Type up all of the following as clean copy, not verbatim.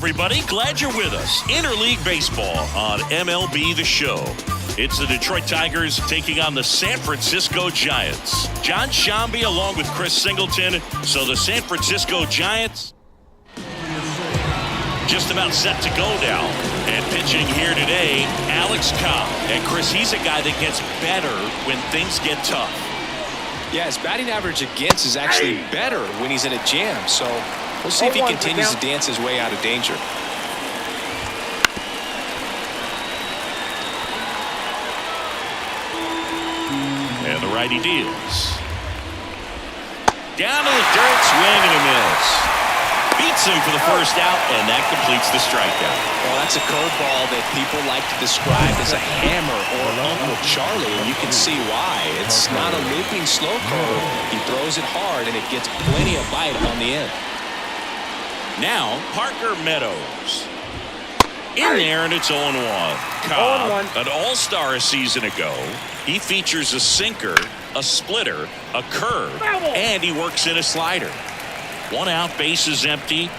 everybody. Glad you're with us. Interleague Baseball on MLB The Show. It's the Detroit Tigers taking on the San Francisco Giants. John Shambi along with Chris Singleton. So the San Francisco Giants just about set to go now. And pitching here today, Alex Cobb. And Chris, he's a guy that gets better when things get tough. Yeah, his batting average against is actually better when he's in a jam. So we'll see if he continues to dance his way out of danger. And the righty deals. Down to the dirt, swing and a miss. Beats him for the first out, and that completes the strikeout. Well, that's a curveball that people like to describe as a hammer or Uncle Charlie, and you can see why. It's not a looping slow curve. He throws it hard, and it gets plenty of bite on the end. Now, Parker Meadows. In there, and it's 0-1. Cobb, an all-star a season ago. He features a sinker, a splitter, a curve, and he works in a slider. One out, base is empty.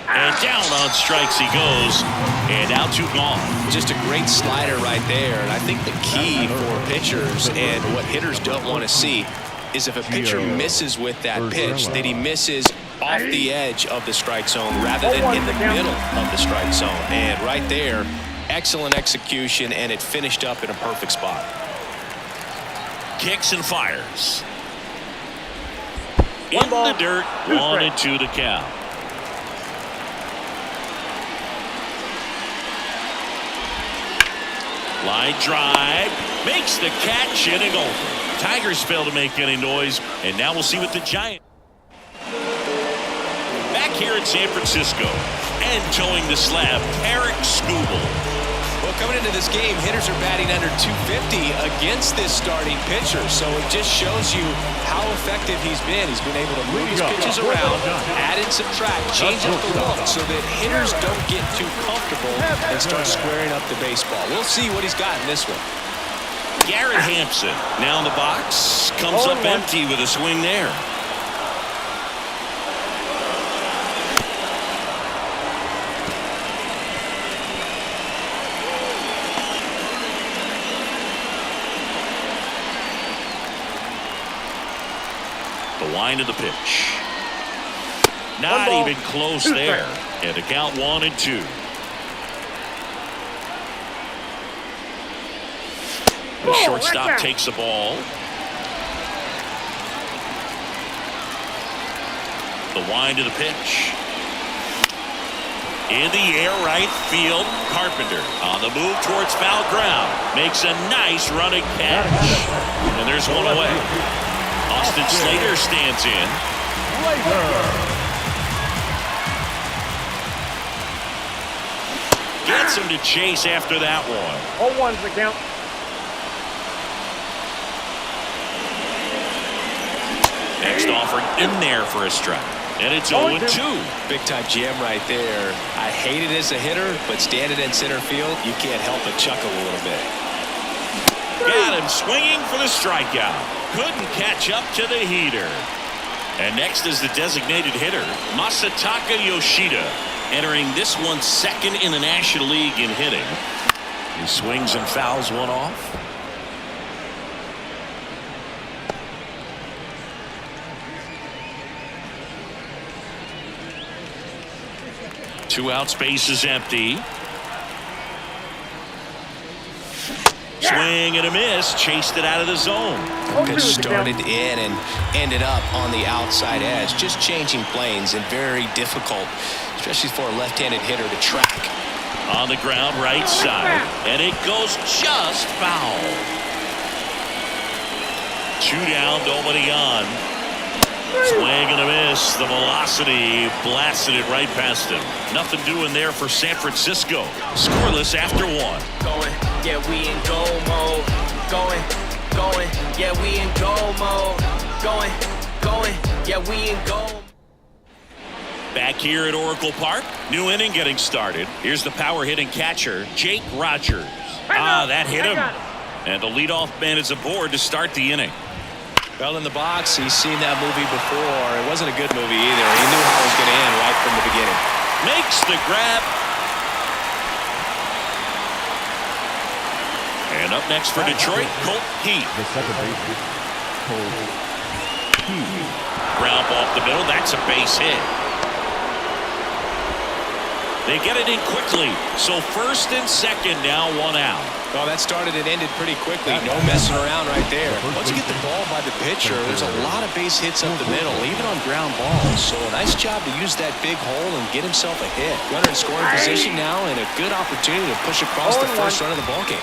And down on strikes he goes. And out 2 gone. Just a great slider right there. And I think the key for pitchers and what hitters don't want to see is if a pitcher misses with that pitch, that he misses off the edge of the strike zone rather than in the middle of the strike zone. And right there, excellent execution, and it finished up in a perfect spot. Kicks and fires. In the dirt, 1-2 the count. Line drive, makes the catch, inning over. Tigers fail to make any noise, and now we'll see what the Giants. Back here in San Francisco, and towing the slab, Eric Skubal. Well, coming into this game, hitters are batting under 250 against this starting pitcher. So it just shows you how effective he's been. He's been able to move his pitches around, add and subtract, change up the look so that hitters don't get too comfortable and start squaring up the baseball. We'll see what he's got in this one. Garrett Hampson now in the box, comes up empty with a swing there. The wind of the pitch. Not even close there. And the count 1-2. The shortstop takes the ball. The wind of the pitch. In the air, right field. Carpenter on the move towards foul ground. Makes a nice running catch. And there's one away. Austin Slater stands in. Gets him to chase after that one. 0-1's the count. Next offering in there for a strike. And it's 0-2. Big time jam right there. I hate it as a hitter, but standing in center field, you can't help but chuckle a little bit. Got him swinging for the strikeout. Couldn't catch up to the heater. And next is the designated hitter, Masataka Yoshida, entering this one second in the National League in hitting. He swings and fouls one off. Two outs, base is empty. Swing and a miss, chased it out of the zone. Pitch started in and ended up on the outside edge, just changing planes and very difficult, especially for a left-handed hitter to track. On the ground, right side, and it goes just foul. 2 down, nobody on. Swing and a miss. The velocity blasted it right past him. Nothing doing there for San Francisco. Scoreless after 1. Going, yeah, we in go mode. Going, yeah, we in go mode. Going, yeah, we in go. Back here at Oracle Park, new inning getting started. Here's the power hitting catcher, Jake Rogers. That hit him. And the leadoff man is aboard to start the inning. Well, in the box, he's seen that movie before. It wasn't a good movie either. He knew how it was going to end right from the beginning. Makes the grab. And up next for Detroit, Colt Heath. The second baseman, Colt Heath. Ground ball off the middle. That's a base hit. They get it in quickly. So first and second now, one out. Well, that started and ended pretty quickly. No messing around right there. Once you get the ball by the pitcher, there's a lot of base hits up the middle, even on ground balls. So a nice job to use that big hole and get himself a hit. Runner in scoring position now and a good opportunity to push across the first run of the ballgame.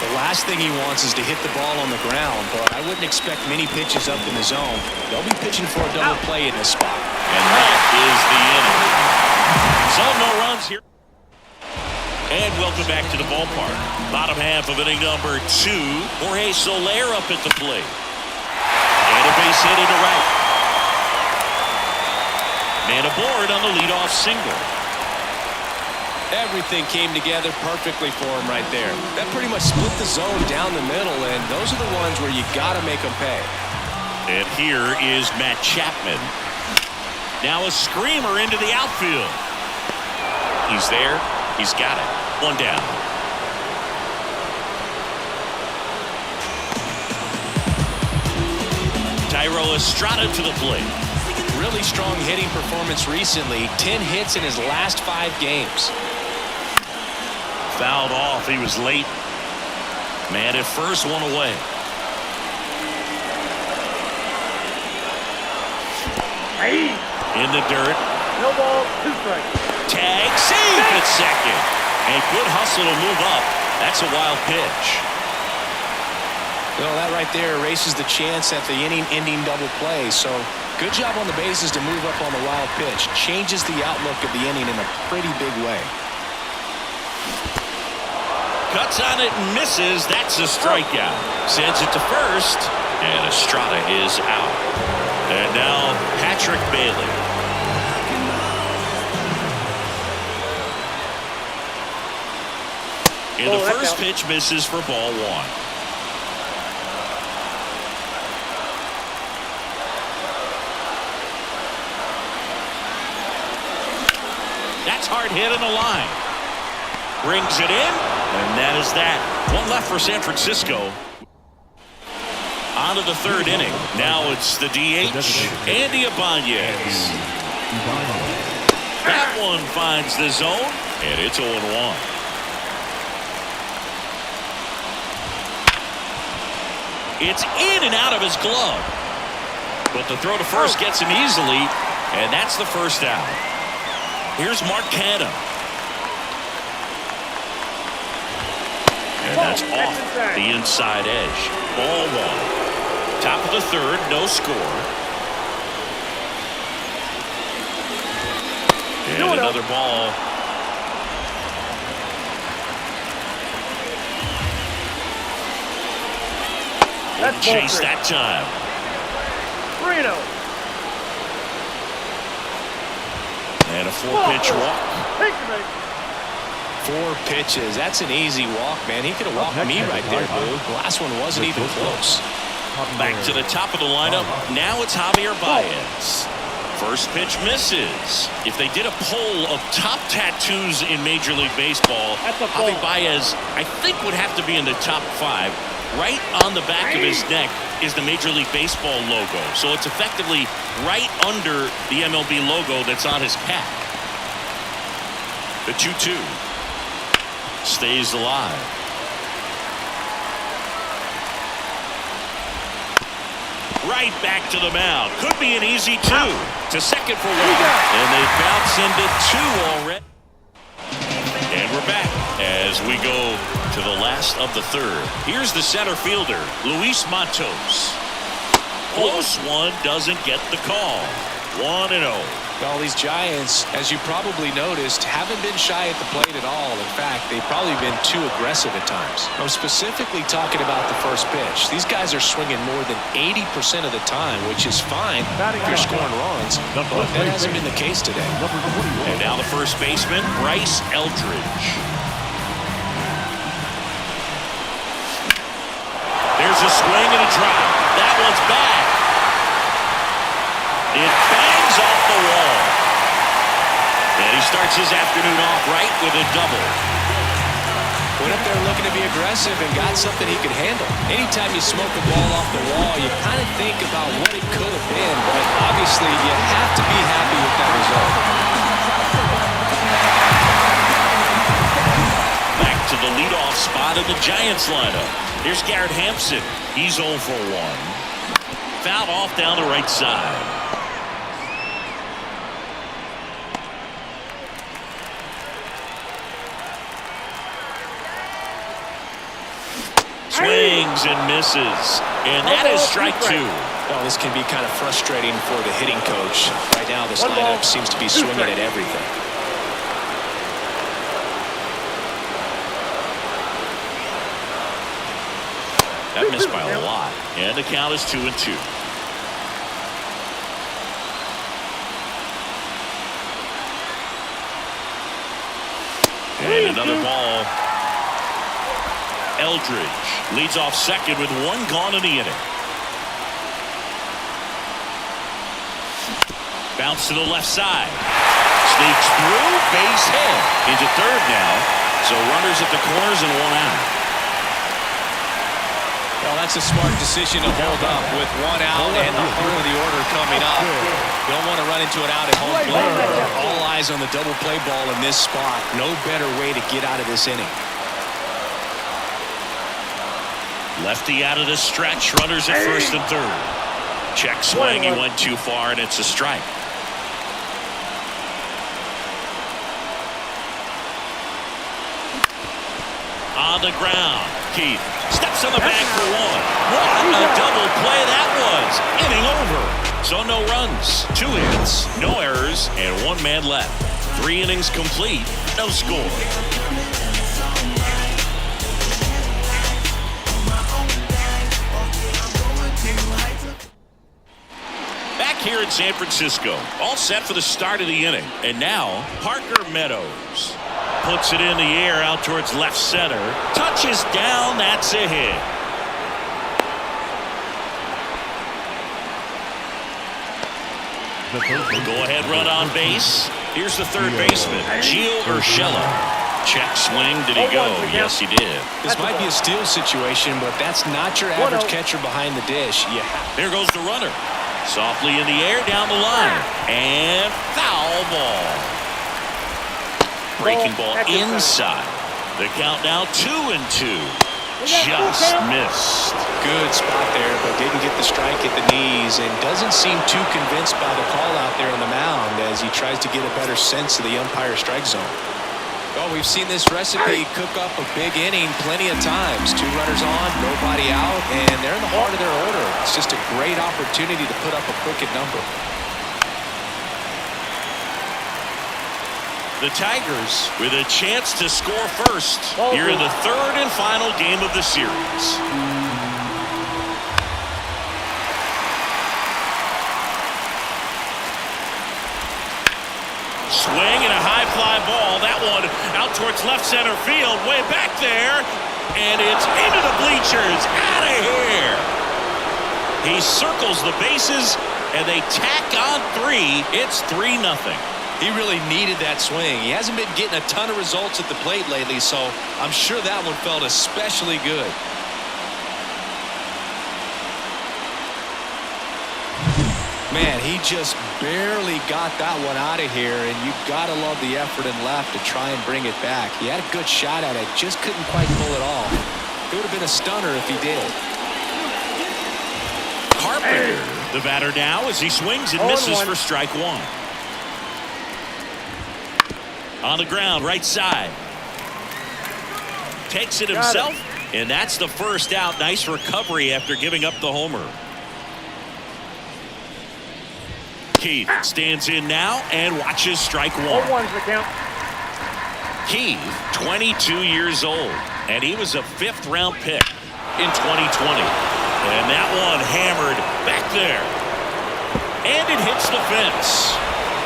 The last thing he wants is to hit the ball on the ground, but I wouldn't expect many pitches up in the zone. They'll be pitching for a double play in this spot. And that is the inning. So no runs here. And welcome back to the ballpark. Bottom half of inning number 2. Jorge Soler up at the plate. And a base hit into right. Man aboard on the leadoff single. Everything came together perfectly for him right there. That pretty much split the zone down the middle, and those are the ones where you got to make them pay. And here is Matt Chapman. Now a screamer into the outfield. He's there. He's got it. One down. Thairo Estrada to the plate. Really strong hitting performance recently. 10 hits in his last 5 games. Fouled off. He was late. Man at first, one away. In the dirt. No ball, 2 strikes. Tag, save at second. And good hustle to move up. That's a wild pitch. Well, that right there erases the chance at the inning-ending double play. So good job on the bases to move up on the wild pitch. Changes the outlook of the inning in a pretty big way. Cuts on it and misses. That's a strikeout. Sends it to first. And Estrada is out. And now Patrick Bailey. And the first pitch misses for ball 1. That's hard hit in the line. Brings it in, and that is that. One left for San Francisco. On to the 3rd inning. Now it's the DH, Andy Ibanez. That one finds the zone, and it's 0-1. It's in and out of his glove. But the throw to first gets him easily, and that's the first out. Here's Mark Canha. And that's off the inside edge. Ball 1. Top of the 3rd, no score. And another ball. Didn't chase that time. 3-0. And a 4-pitch walk. 4 pitches. That's an easy walk, man. He could have walked me right there, Boo. The last one wasn't even close. Back to the top of the lineup. Now it's Javier Baez. First pitch misses. If they did a poll of top tattoos in Major League Baseball, Javier Baez, I think, would have to be in the top 5. Right on the back of his neck is the Major League Baseball logo. So it's effectively right under the MLB logo that's on his cap. The 2-2 stays alive. Right back to the mound. Could be an easy 2. To second for 1. And they bounce into 2 already. And we're back as we go to the last of the 3rd. Here's the center fielder, Luis Matos. Close one, doesn't get the call. 1-0. Well, these Giants, as you probably noticed, haven't been shy at the plate at all. In fact, they've probably been too aggressive at times. I'm specifically talking about the first pitch. These guys are swinging more than 80% of the time, which is fine if you're scoring runs, but that hasn't been the case today. And now the first baseman, Bryce Eldridge. There's a swing and a drop. That one's back. It bangs off the wall. starts his afternoon off right with a double. Went up there looking to be aggressive and got something he could handle. Anytime you smoke a ball off the wall, you kind of think about what it could have been, but obviously you have to be happy with that result. Back to the leadoff spot in the Giants lineup. Here's Garrett Hampson. He's 0 for 1. Fouled off down the right side. Swings and misses. And that is strike 2. Well, this can be kind of frustrating for the hitting coach. Right now, this lineup seems to be swinging at everything. That missed by a lot. And the count is 2-2. And another ball. Eldridge leads off second with 1 gone in the inning. Bounce to the left side. Sneaks through, base hit. Into third now. So runners at the corners and 1 out. Well, that's a smart decision to hold up with 1 out and the heart of the order coming up. You don't want to run into an out at home plate. All eyes on the double play ball in this spot. No better way to get out of this inning. Lefty out of the stretch. Runners at first and third. Check swing. He went too far, and it's a strike. On the ground. Keith steps on the bag for 1. What a double play that was. Inning over. So no runs, 2 hits, no errors, and 1 man left. 3 innings complete. No score. Here in San Francisco, all set for the start of the inning. And now, Parker Meadows puts it in the air out towards left center. Touches down, that's a hit. Go-ahead run on base. Here's the third baseman, Gio Urshela. Check swing, did he go? Yes, he did. This might be a steal situation, but that's not your average catcher behind the dish. There goes the runner. Softly in the air, down the line. And foul ball. Breaking ball inside. The count now 2-2. Just missed. Good spot there, but didn't get the strike at the knees and doesn't seem too convinced by the call out there on the mound as he tries to get a better sense of the umpire strike zone. Well, we've seen this recipe cook up a big inning plenty of times. 2 runners on, nobody out, and they're in the heart of their order. It's just a great opportunity to put up a crooked number. The Tigers with a chance to score first here in the 3rd and final game of the series. Swing and a high fly ball. That one out towards left center field. Way back there. And it's into the bleachers. Out of here. He circles the bases and they tack on 3. It's 3-0. He really needed that swing. He hasn't been getting a ton of results at the plate lately, so I'm sure that one felt especially good. Man, he just barely got that one out of here, and you've got to love the effort and left to try and bring it back. He had a good shot at it, just couldn't quite pull it off. It would have been a stunner if he did. Carpenter, the batter now, as he swings and misses for strike 1. On the ground, right side. Takes it himself, and that's the first out. Nice recovery after giving up the homer. Keith stands in now and watches strike 1. 0-1's the count. Keith, 22 years old, and he was a 5th-round pick in 2020. And that one hammered back there. And it hits the fence.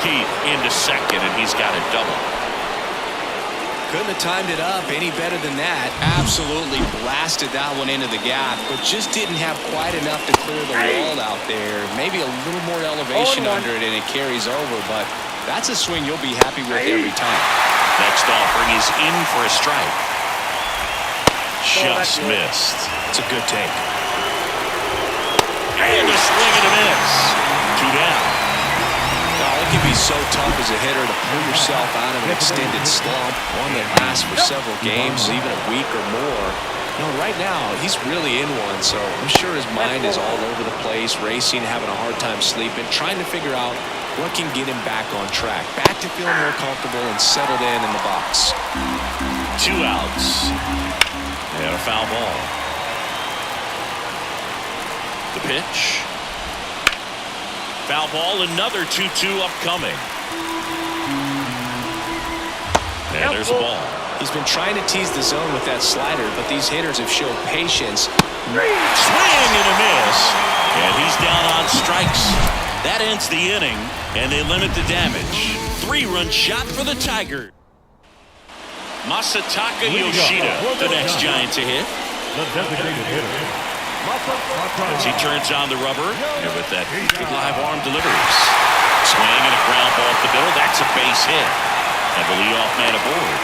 Keith into second, and he's got a double. Couldn't have timed it up any better than that. Absolutely blasted that one into the gap, but just didn't have quite enough to clear the wall out there. Maybe a little more elevation under it and it carries over, but That's a swing you'll be happy with every time. Next offering is in for a strike. Just missed. It's a good take. And a swing and a miss. 2 down. Well, it can be so tough as a hitter to pull yourself out of an extended slump, one that lasts for several games, even a week or more. You know, right now, he's really in one, so I'm sure his mind is all over the place, racing, having a hard time sleeping, trying to figure out what can get him back on track, back to feeling more comfortable and settled in the box. 2 outs. And a foul ball. The pitch. Foul ball, another 2-2 upcoming. And there's a ball. He's been trying to tease the zone with that slider, but these hitters have shown patience. Swing and a miss. And he's down on strikes. That ends the inning, and they limit the damage. 3-run shot for the Tigers. Masataka Yoshida, the next Giant to hit. The designated hitter. As he turns on the rubber, and with that big live arm delivers. Swing and a ground ball up the middle. That's a base hit. And the leadoff man aboard.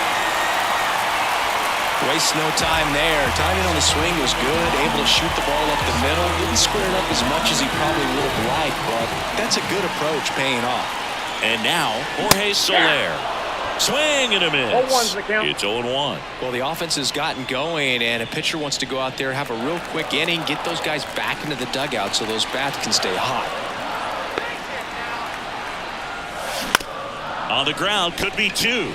Waste no time there. Timing on the swing was good. Able to shoot the ball up the middle. Didn't square it up as much as he probably would have liked, but that's a good approach paying off. And now, Jorge Soler. Swing and a miss. 0-1's the count. It's 0-1. Well, the offense has gotten going, and a pitcher wants to go out there, have a real quick inning, get those guys back into the dugout so those bats can stay hot. On the ground, could be 2.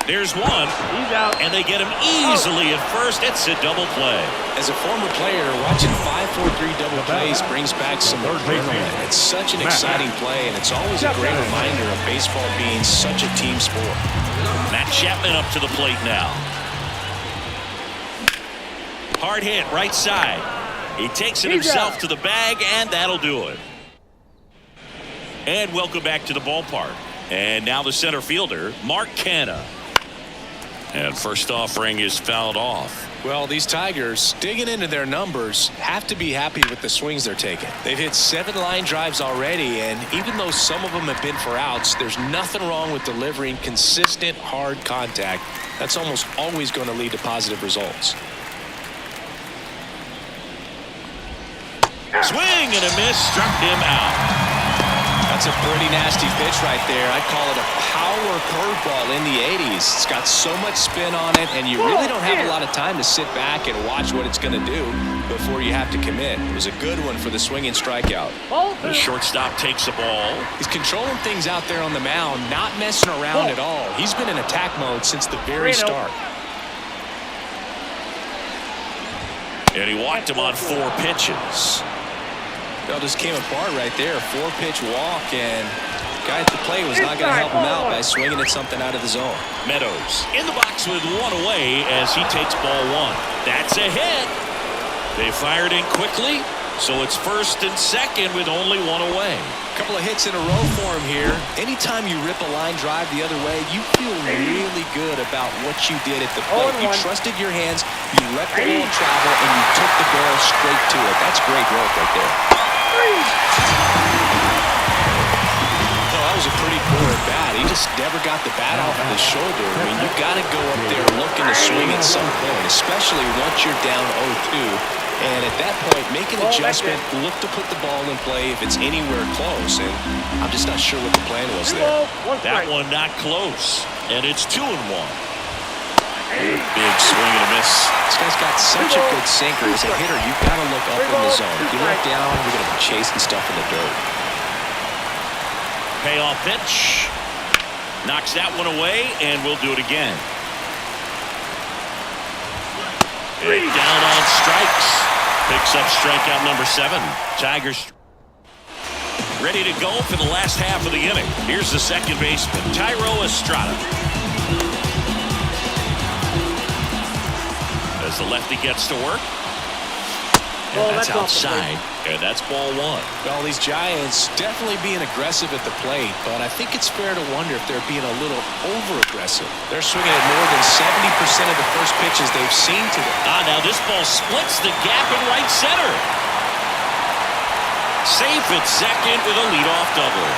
There's 1. He's out. And they get him easily at first. It's a double play. As a former player, watching 5-4-3 double plays brings back some adrenaline. It's such an exciting play, and it's always a great reminder of baseball being such a team sport. Matt Chapman up to the plate now. Hard hit, right side. He takes it himself to the bag, and that'll do it. And welcome back to the ballpark. And now the center fielder, Mark Canha. And first offering is fouled off. Well, these Tigers, digging into their numbers, have to be happy with the swings they're taking. They've hit 7 line drives already, and even though some of them have been for outs, there's nothing wrong with delivering consistent, hard contact. That's almost always going to lead to positive results. Swing and a miss, struck him out. That's a pretty nasty pitch right there. I'd call it a power curveball in the 80s. It's got so much spin on it, and you really don't have a lot of time to sit back and watch what it's going to do before you have to commit. It was a good one for the swinging strikeout. The shortstop takes the ball. He's controlling things out there on the mound, not messing around at all. He's been in attack mode since the very start. And he walked him on 4 pitches. Well, just came apart right there. 4-pitch walk, and the guy at the plate was not going to help him out by swinging at something out of the zone. Meadows in the box with 1 away as he takes ball 1. That's a hit. They fired in quickly, so it's first and second with only 1 away. A couple of hits in a row for him here. Anytime you rip a line drive the other way, you feel really good about what you did at the plate. You trusted your hands, you let the ball travel, and you took the barrel straight to it. That's great work right there. Oh, that was a pretty poor at bat. He just never got the bat off of his shoulder. I mean, you got to go up there looking to swing at some point, especially once you're down 0-2. And at that point, make an adjustment, look to put the ball in play if it's anywhere close. And I'm just not sure what the plan was there. That one not close. And it's 2-1. Big swing and a miss. This guy's got such a good sinker. As a hitter, you've got to look up in the zone. If you look down, you're going to be chasing stuff in the dirt. Payoff pitch. Knocks that one away, and we'll do it again. And down on strikes. Picks up strikeout number 7. Tigers ready to go for the last half of the inning. Here's the second baseman, Thairo Estrada. As the lefty gets to work. And that's outside. And that's ball 1. Well, these Giants definitely being aggressive at the plate, but I think it's fair to wonder if they're being a little over-aggressive. They're swinging at more than 70% of the first pitches they've seen today. Now this ball splits the gap in right center. Safe at second with a leadoff double.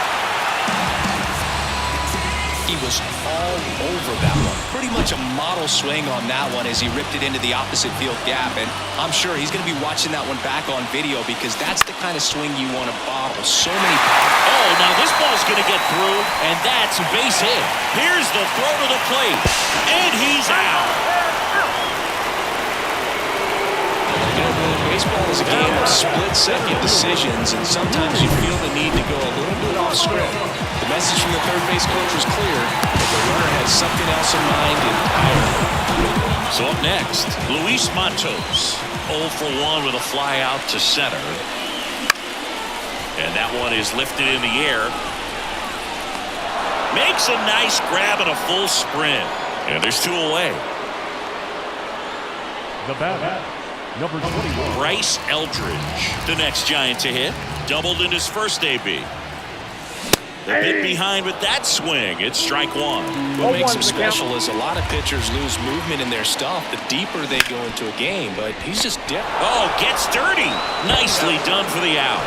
He was all over that one. Pretty much a model swing on that one as he ripped it into the opposite field gap. And I'm sure he's going to be watching that one back on video because that's the kind of swing you want to bottle. So many. Oh, now this ball's going to get through, and that's a base hit. Here's the throw to the plate, and he's out. Baseball is a game of split-second decisions, and sometimes you feel the need to go a little bit off script. The message from the third base coach was clear, but the runner had something else in mind entirely. So up next, Luis Matos, 0 for 1 with a fly out to center. And that one is lifted in the air. Makes a nice grab and a full sprint. And there's 2 away. The batter, number 21. Bryce Eldridge, the next Giant to hit. Doubled in his first AB. The hit behind with that swing. It's strike 1. What makes him special is a lot of pitchers lose movement in their stuff the deeper they go into a game, but he's just different. Oh, gets dirty. Nicely done for the out.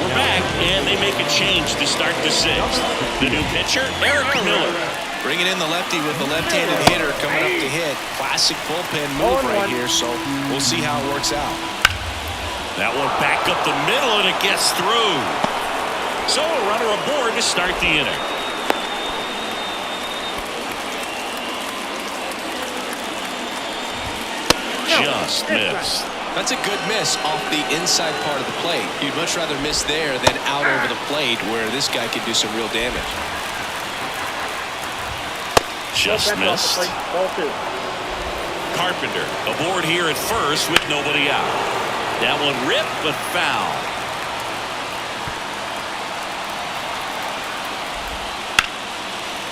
We're back, and they make a change to start the 6th. The new pitcher, Eric Miller. Bringing in the lefty with the left-handed hitter coming up to hit. Classic bullpen move right here, so we'll see how it works out. That one back up the middle, and it gets through. So a runner aboard to start the inning. Just missed. That's a good miss off the inside part of the plate. You'd much rather miss there than out over the plate where this guy could do some real damage. Just missed. Carpenter aboard here at first with nobody out. That one ripped but foul.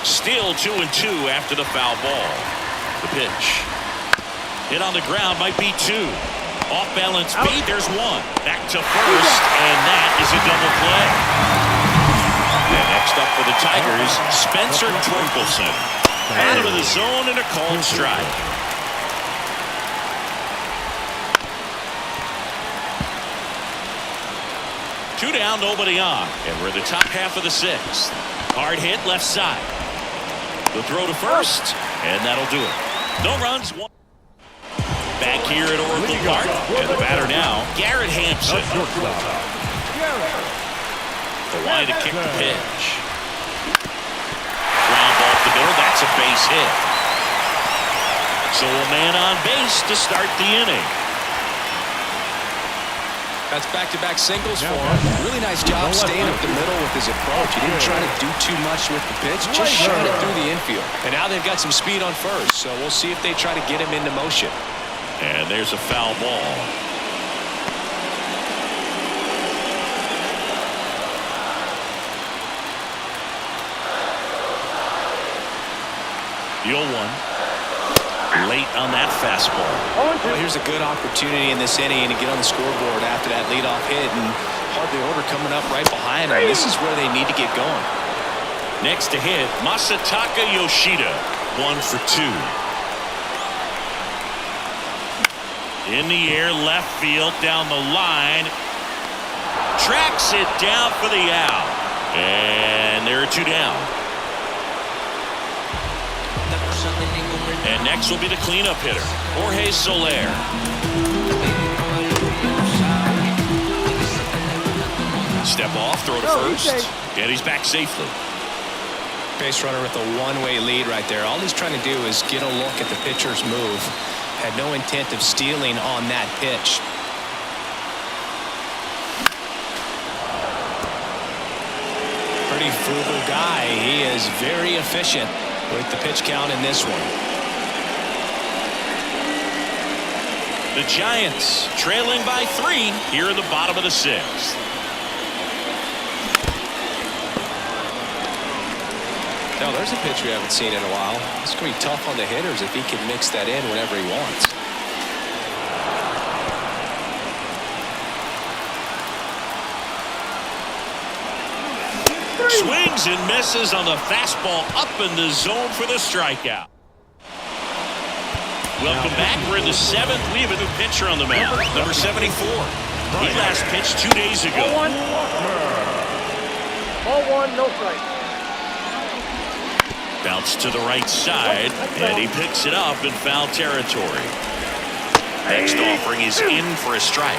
Still 2-2 after the foul ball. The pitch. Hit on the ground might be 2. Off balance beat. There's 1. Back to first, and that is a double play. And next up for the Tigers, Spencer Torkelson. Out of the zone and a called strike. Two down, nobody on, and we're in the top half of the 6th. Hard hit left side. The throw to first, and that'll do it. No runs. Back here at Oracle Park, and the batter now, Garrett Hampson. The line to kick the pitch. Ground ball to the middle. That's a base hit. So a man on base to start the inning. That's back-to-back singles for him. Really nice job staying up the middle with his approach. He didn't try to do too much with the pitch, just shot it through the infield. And now they've got some speed on first, so we'll see if they try to get him into motion. And there's a foul ball. The 0-1. Late on that fastball. Well, here's a good opportunity in this inning to get on the scoreboard after that leadoff hit, and hardly order coming up right behind them. This is where they need to get going. Next to hit, Masataka Yoshida, 1 for 2. In the air, left field, down the line. Tracks it down for the out. And there are 2 down. And next will be the cleanup hitter, Jorge Soler. Step off, throw to first, and he's back safely. Base runner with a one-way lead right there. All he's trying to do is get a look at the pitcher's move. Had no intent of stealing on that pitch. Pretty frugal guy. He is very efficient with the pitch count in this one. The Giants trailing by 3 here in the bottom of the 6th. Now there's a pitch we haven't seen in a while. It's going to be tough on the hitters if he can mix that in whenever he wants. Swings and misses on the fastball up in the zone for the strikeout. Welcome back. We're in the 7th. We have a new pitcher on the mound, number 74. He last pitched 2 days ago. 0-1, no strike. Bounce to the right side, and he picks it up in foul territory. Next offering is in for a strike.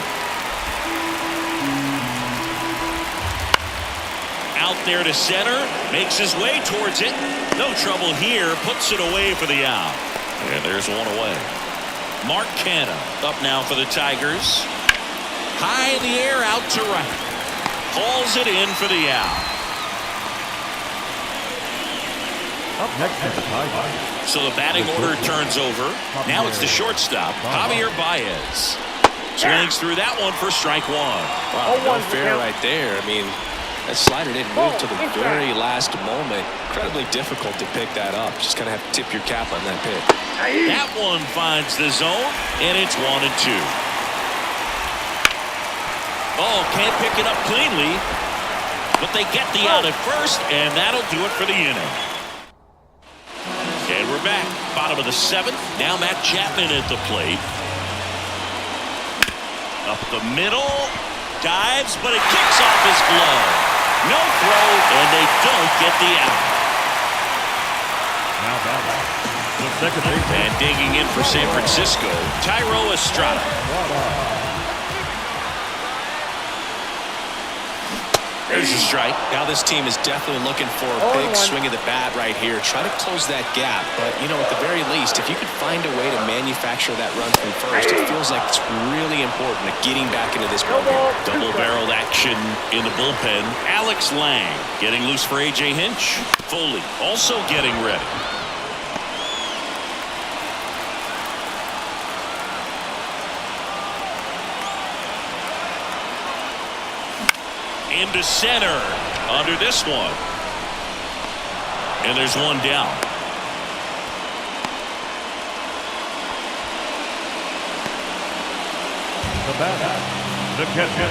Out there to center, makes his way towards it. No trouble here, puts it away for the out. And there's one away. Mark Canha up now for the Tigers. High in the air, out to right. Hauls it in for the out. Up next is the Tigers. So the batting order turns over. Now it's the shortstop, Javier Baez. Swings through that one for strike one. Wow, no fair right there. I mean, that slider didn't move to the very last moment. Incredibly difficult to pick that up. Just kind of have to tip your cap on that pitch. That one finds the zone, and it's 1-2. Oh, can't pick it up cleanly, but they get the out at first, and that'll do it for the inning. And we're back, bottom of the seventh. Now Matt Chapman at the plate. Up the middle, dives, but it kicks off his glove. No throw, and they don't get the out. Now batting, the second baseman. And digging in for San Francisco, Thairo Estrada. There's a strike. Now this team is definitely looking for a big swing of the bat right here. Try to close that gap. But, you know, at the very least, if you could find a way to manufacture that run from first, it feels like it's really important at getting back into this ballgame. Double-barreled action in the bullpen. Alex Lang getting loose for A.J. Hinch. Foley also getting ready. Into center under this one. And there's one down. The batter, the catcher,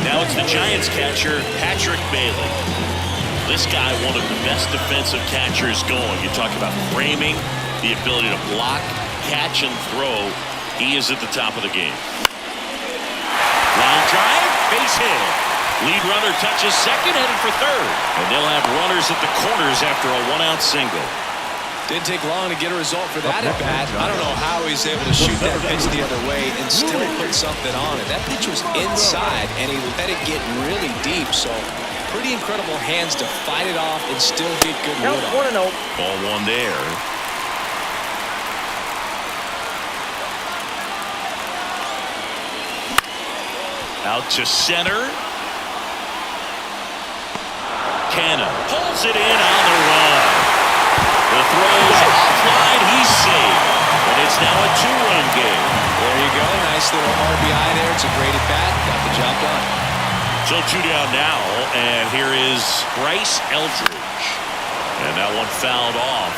Now it's the Giants catcher, Patrick Bailey. This guy, one of the best defensive catchers going. You talk about framing, the ability to block, catch, and throw. He is at the top of the game. Line drive, base hit. Lead runner touches second, headed for third. And they'll have runners at the corners after a one-out single. Didn't take long to get a result for that at bat. I don't know how he's able to shoot that pitch the other way and still put something on it. That pitch was inside, and he let it get really deep. So pretty incredible hands to fight it off and still get good wood on it. Ball one there. Out to center. Canha pulls it in on the run. The throw's offline. He's safe. And it's now a two-run game. There you go. Nice little RBI there. It's a great at-bat. Got the job done. So two down now. And here is Bryce Eldridge. And that one fouled off.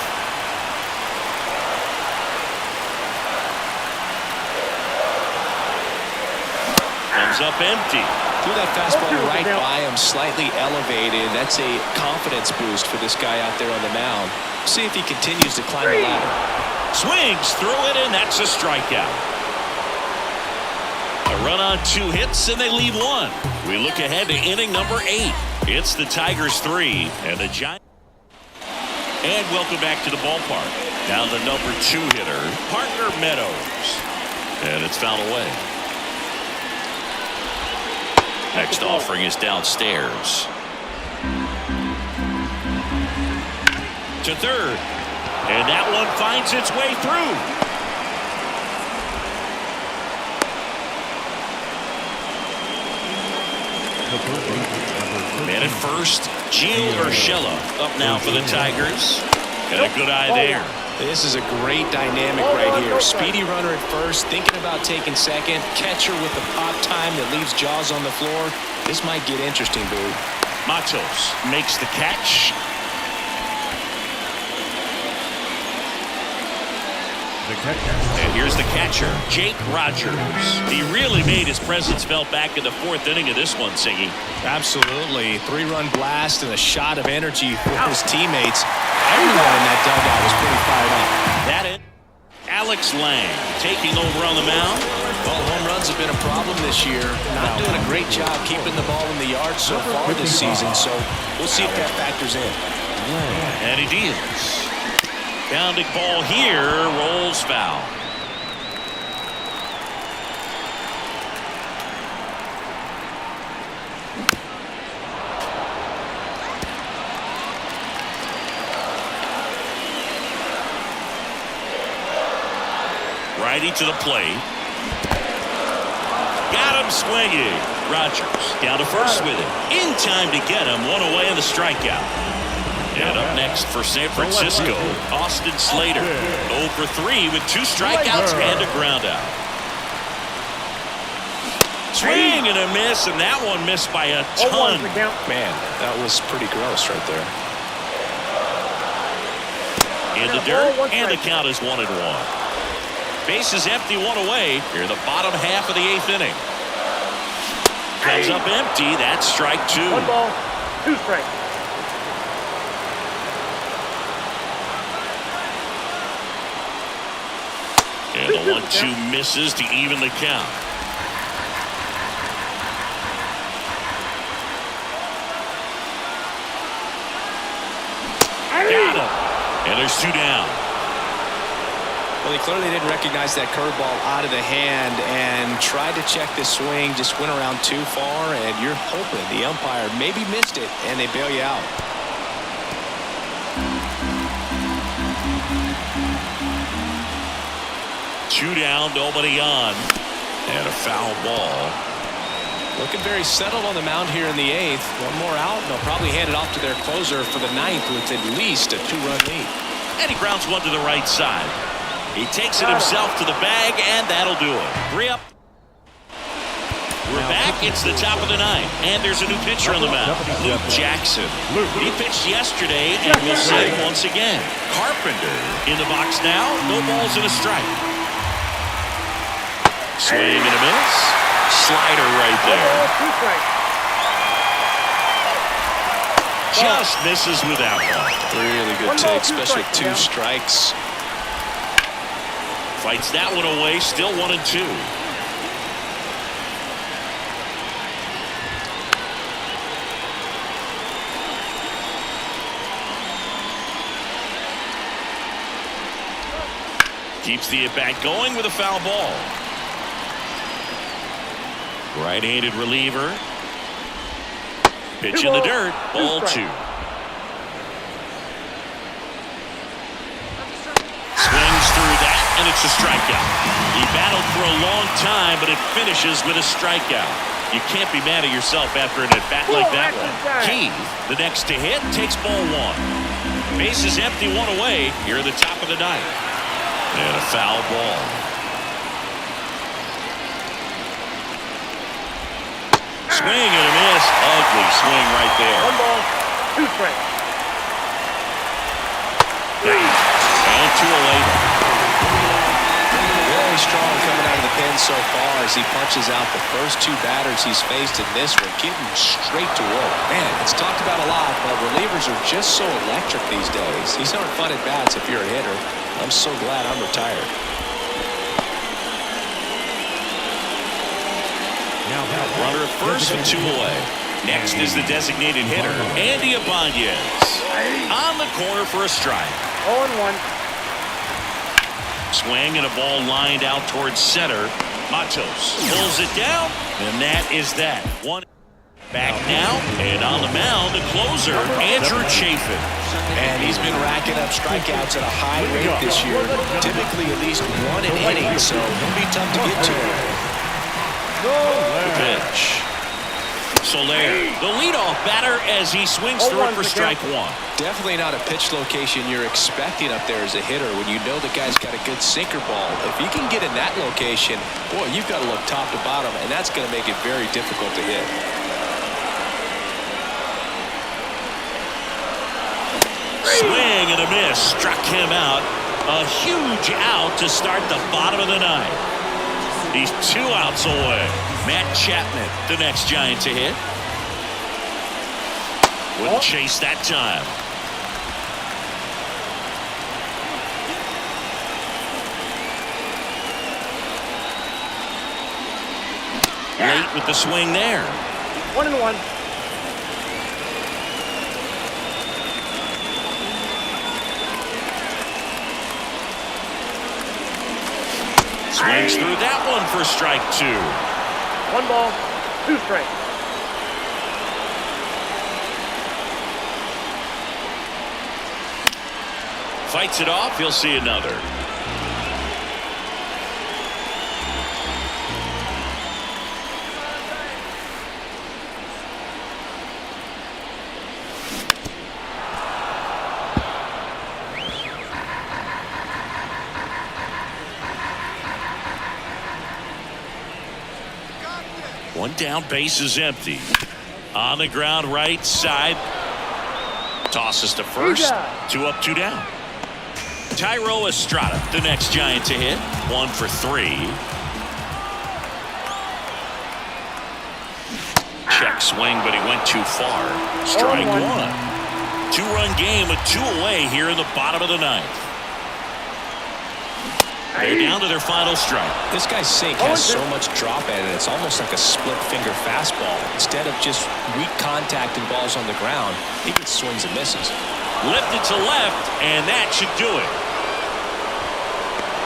Comes up empty. Threw that fastball right by him, slightly elevated. That's a confidence boost for this guy out there on the mound. See if he continues to climb the ladder. Swings through it, and that's a strikeout. A run on 2 hits, and they leave 1. We look ahead to inning number 8. It's the Tigers 3 and the Giants. And welcome back to the ballpark. Now the number 2 hitter, Parker Meadows. And it's fouled away. Next offering is downstairs. To third. And that one finds its way through. Man at first, Gio Urshela up now for the Tigers. Got a good eye there. This is a great dynamic right here. Speedy runner at first, thinking about taking second. Catcher with the pop time that leaves Jaws on the floor. This might get interesting, Boo. Matos makes the catch. And here's the catcher, Jake Rogers. He really made his presence felt back in the 4th inning of this one, Singy. Absolutely. 3-run blast and a shot of energy for his teammates. Everyone in that dugout was pretty fired up. That it. Alex Lang taking over on the mound. Well, home run runs have been a problem this year. Not doing a great job keeping the ball in the yard so far this season, so we'll see if that factors in. And he deals. Pounding ball here, rolls foul. Righty to the plate. Got him swinging. Rogers down to first with it. In time to get him. One away in the strikeout. And up next for San Francisco, Austin Slater. 0 for 3 with 2 strikeouts and a ground out. Swing and a miss, and that one missed by a ton. Man, that was pretty gross right there. In the dirt, and the count is 1-1. Bases empty, 1 away. Here in the bottom half of the 8th inning. Comes up empty. That's strike 2. 1 ball, 2 strikes. And the 1-2 misses to even the count. Got him. And there's 2 down. Well, he clearly didn't recognize that curveball out of the hand and tried to check the swing, just went around too far, and you're hoping the umpire maybe missed it, and they bail you out. Two down, nobody on. And a foul ball. Looking very settled on the mound here in the 8th. One more out, and they'll probably hand it off to their closer for the 9th with at least a 2-run lead. And he grounds one to the right side. He takes it himself to the bag, and that'll do it. 3 up. We're back. It's the top of the 9th, and there's a new pitcher on the mound, Luke Jackson. He pitched yesterday, and we'll see him once again. Carpenter in the box now. No balls and a strike. Swing and a miss. Slider right there. Just misses with that one. Really good take, especially with 2 strikes. Fights that one away, still 1-2. Keeps the at-bat going with a foul ball. Right-handed reliever. Pitch in the dirt, ball 2. And it's a strikeout. He battled for a long time, but it finishes with a strikeout. You can't be mad at yourself after an at-bat like that one. Keith, the next to hit, takes ball 1. Bases empty, 1 away. Here at the top of the 9th. And a foul ball. Swing and a miss. Ugly swing right there. 1 ball, 2 strikes. And 2 away. Very strong coming out of the pen so far as he punches out the first 2 batters he's faced in this one, getting straight to work. Man, it's talked about a lot, but relievers are just so electric these days. These aren't fun at bats if you're a hitter. I'm so glad I'm retired. Runner at first with 2 away. Next is the designated hitter, Andy Ibanez. On the corner for a strike. 0-1. Swing and a ball lined out towards center. Matos pulls it down, and that is that. 1 back now, and on the mound, the closer, Andrew Chafin. And he's been racking up strikeouts at a high rate this year, typically at least 1 an inning, so it'll be tough to get to. The pitch. Soler, the leadoff batter as he swings through it for strike 1. Definitely not a pitch location you're expecting up there as a hitter when you know the guy's got a good sinker ball. If you can get in that location, boy, you've got to look top to bottom, and that's going to make it very difficult to hit. Swing and a miss. Struck him out. A huge out to start the bottom of the 9th. He's 2 outs away. Matt Chapman, the next Giant to hit. Wouldn't chase that time. Late with the swing there. 1-1. Swings through that one for strike 2. 1 ball, 2 strikes. Fights it off. He'll see another. One down, base is empty. On the ground, right side. Tosses to first. 2 up, 2 down. Tyro Estrada, the next Giant to hit. 1 for 3. Check swing, but he went too far. Strike 1. 2-run game with 2 away here in the bottom of the 9th. They're down to their final strike. This guy's sink has so much drop in it. It's almost like a split finger fastball. Instead of just weak contact and balls on the ground, he gets swings and misses. Lifted to left, and that should do it.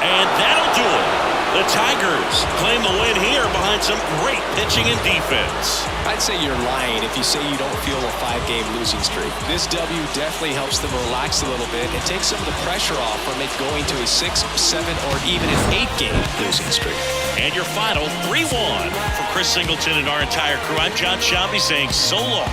And that'll do it. The Tigers claim the win here behind some great pitching and defense. I'd say you're lying if you say you don't feel a 5-game losing streak. This W definitely helps them relax a little bit and take some of the pressure off from it going to a 6, 7, or even an 8-game losing streak. And your final 3-1 from Chris Singleton and our entire crew. I'm John Shambi saying so long.